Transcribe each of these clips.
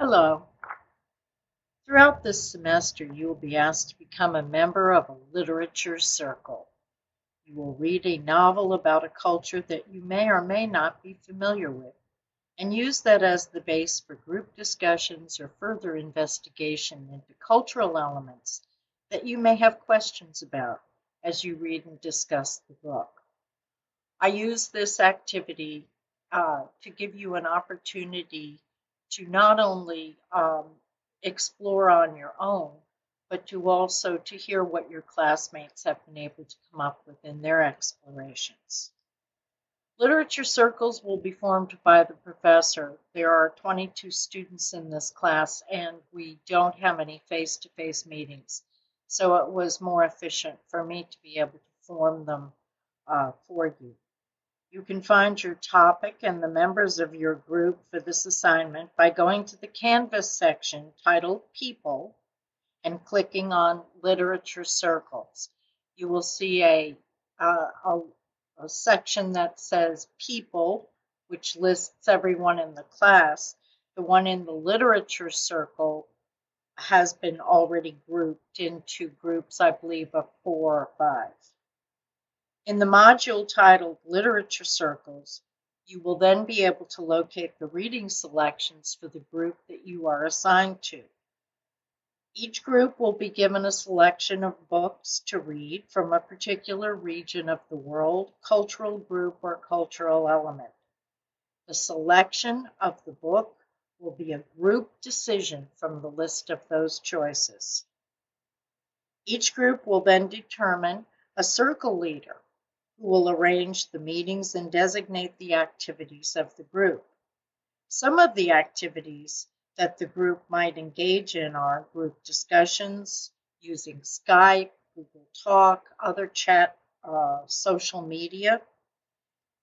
Hello. Throughout this semester, you will be asked to become a member of a literature circle. You will read a novel about a culture that you may or may not be familiar with, and use that as the base for group discussions or further investigation into cultural elements that you may have questions about as you read and discuss the book. I use this activity to give you an opportunity to not only explore on your own, but to also to hear what your classmates have been able to come up with in their explorations. Literature circles will be formed by the professor. There are 22 students in this class, and we don't have any face-to-face meetings, so it was more efficient for me to be able to form them for you. You can find your topic and the members of your group for this assignment by going to the Canvas section titled People and clicking on Literature Circles. You will see a section that says People, which lists everyone in the class. The one in the Literature Circle has been already grouped into groups, I believe, of 4 or 5. In the module titled Literature Circles, you will then be able to locate the reading selections for the group that you are assigned to. Each group will be given a selection of books to read from a particular region of the world, cultural group, or cultural element. The selection of the book will be a group decision from the list of those choices. Each group will then determine a circle leader who will arrange the meetings and designate the activities of the group. Some of the activities that the group might engage in are group discussions using Skype, Google Talk, other chat, social media,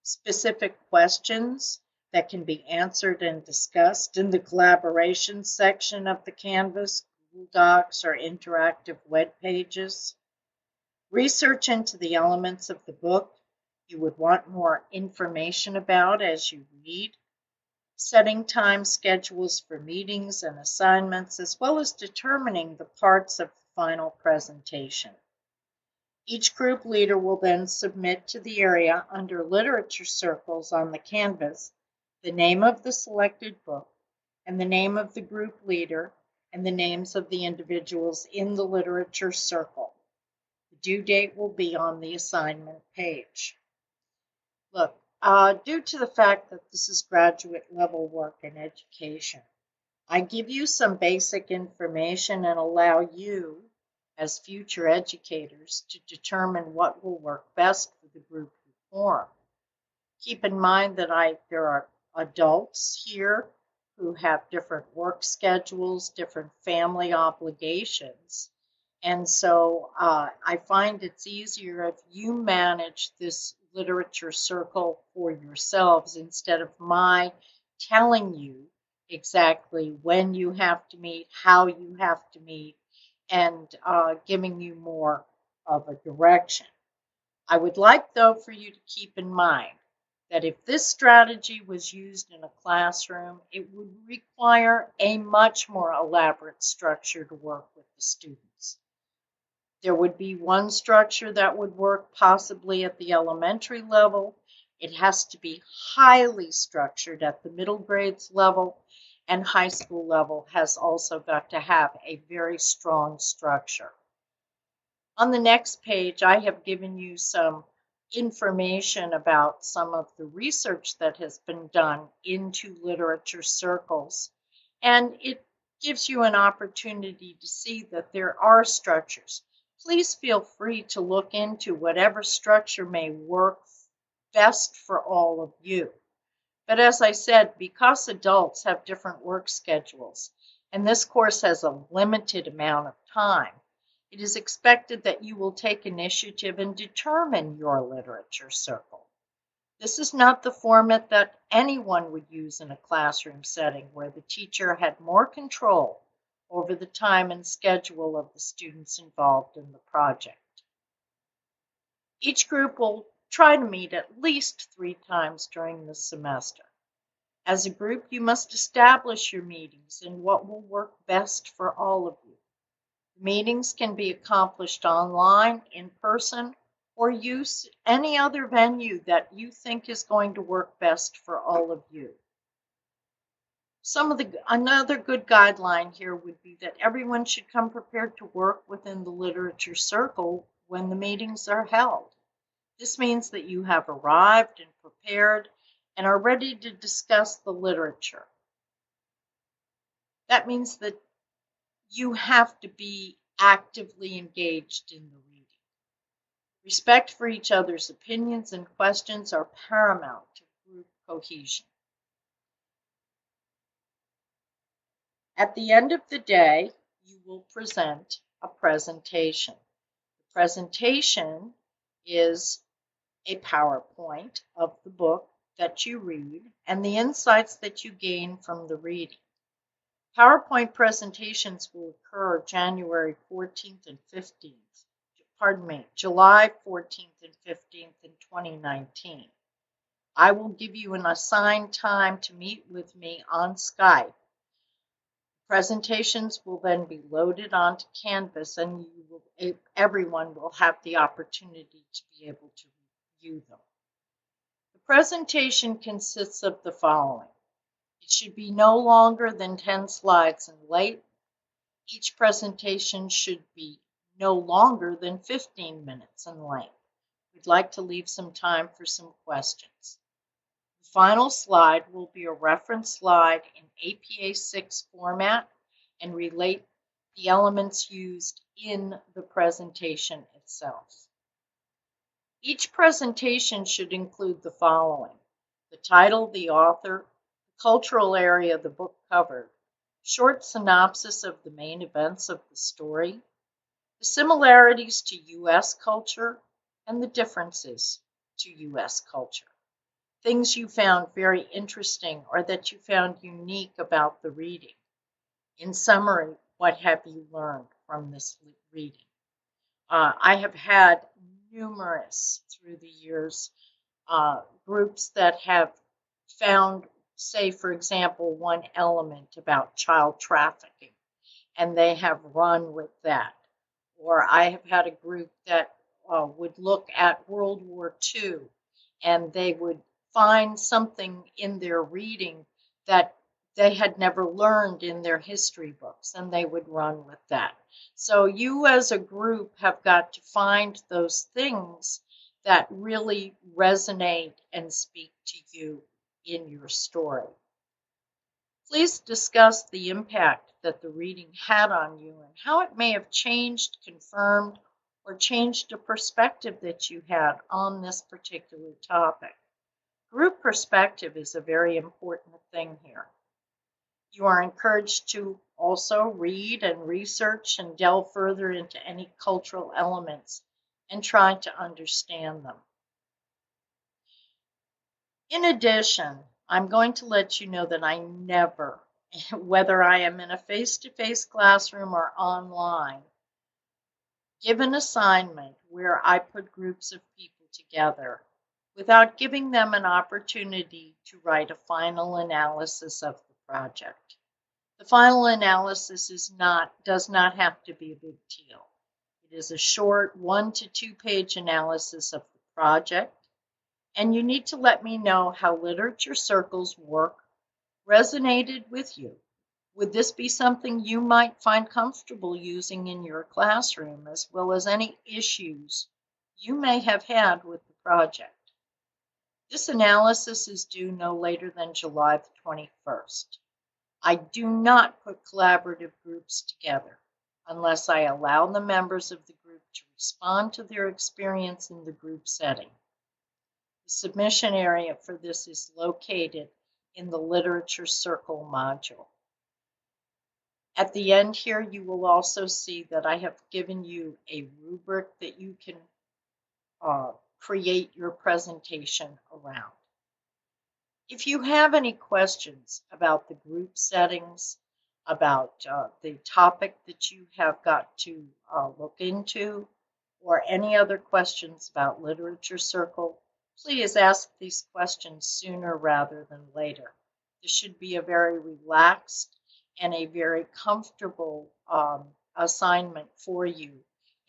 specific questions that can be answered and discussed in the collaboration section of the Canvas, Google Docs, or interactive web pages. Research into the elements of the book you would want more information about as you read, setting time schedules for meetings and assignments, as well as determining the parts of the final presentation. Each group leader will then submit to the area under Literature Circles on the Canvas the name of the selected book and the name of the group leader and the names of the individuals in the Literature Circle. The due date will be on the assignment page. Look, due to the fact that this is graduate level work in education, I give you some basic information and allow you, as future educators, to determine what will work best for the group you form. Keep in mind that there are adults here who have different work schedules, different family obligations. And so I find it's easier if you manage this literature circle for yourselves instead of my telling you exactly when you have to meet, how you have to meet, and giving you more of a direction. I would like, though, for you to keep in mind that if this strategy was used in a classroom, it would require a much more elaborate structure to work with the students. There would be one structure that would work possibly at the elementary level. It has to be highly structured at the middle grades level, and high school level has also got to have a very strong structure. On the next page, I have given you some information about some of the research that has been done into literature circles, and it gives you an opportunity to see that there are structures. Please feel free to look into whatever structure may work best for all of you. But as I said, because adults have different work schedules, and this course has a limited amount of time, it is expected that you will take initiative and determine your literature circle. This is not the format that anyone would use in a classroom setting where the teacher had more control over the time and schedule of the students involved in the project. Each group will try to meet at least 3 times during the semester. As a group, you must establish your meetings and what will work best for all of you. Meetings can be accomplished online, in person, or use any other venue that you think is going to work best for all of you. Another good guideline here would be that everyone should come prepared to work within the literature circle when the meetings are held. This means that you have arrived and prepared and are ready to discuss the literature. That means that you have to be actively engaged in the reading. Respect for each other's opinions and questions are paramount to group cohesion. At the end of the day, you will present a presentation. The presentation is a PowerPoint of the book that you read and the insights that you gain from the reading. PowerPoint presentations will occur July 14th and 15th in 2019. I will give you an assigned time to meet with me on Skype. Presentations will then be loaded onto Canvas and everyone will have the opportunity to be able to view them. The presentation consists of the following. It should be no longer than 10 slides in length. Each presentation should be no longer than 15 minutes in length. We'd like to leave some time for some questions. The final slide will be a reference slide in APA 6 format and relate the elements used in the presentation itself. Each presentation should include the following: the title, the author, cultural area the book covered, short synopsis of the main events of the story, the similarities to U.S. culture, and the differences to U.S. culture. Things you found very interesting or that you found unique about the reading. In summary, what have you learned from this reading? I have had numerous, through the years, groups that have found, say, for example, one element about child trafficking, and they have run with that. Or I have had a group that would look at World War II, and they would find something in their reading that they had never learned in their history books, and they would run with that. So you as a group have got to find those things that really resonate and speak to you in your story. Please discuss the impact that the reading had on you and how it may have changed, confirmed, or changed a perspective that you had on this particular topic. Group perspective is a very important thing here. You are encouraged to also read and research and delve further into any cultural elements and try to understand them. In addition, I'm going to let you know that I never, whether I am in a face-to-face classroom or online, give an assignment where I put groups of people together without giving them an opportunity to write a final analysis of the project. The final analysis does not have to be a big deal. It is a short 1 to 2 page analysis of the project, and you need to let me know how literature circles work resonated with you. Would this be something you might find comfortable using in your classroom, as well as any issues you may have had with the project? This analysis is due no later than July the 21st. I do not put collaborative groups together unless I allow the members of the group to respond to their experience in the group setting. The submission area for this is located in the Literature Circle module. At the end here, you will also see that I have given you a rubric that you can create your presentation around. If you have any questions about the group settings, about the topic that you have got to look into, or any other questions about Literature Circle, please ask these questions sooner rather than later. This should be a very relaxed and a very comfortable assignment for you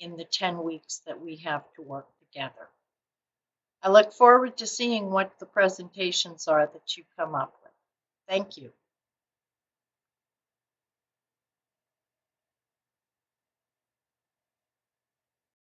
in the 10 weeks that we have to work together. I look forward to seeing what the presentations are that you come up with. Thank you.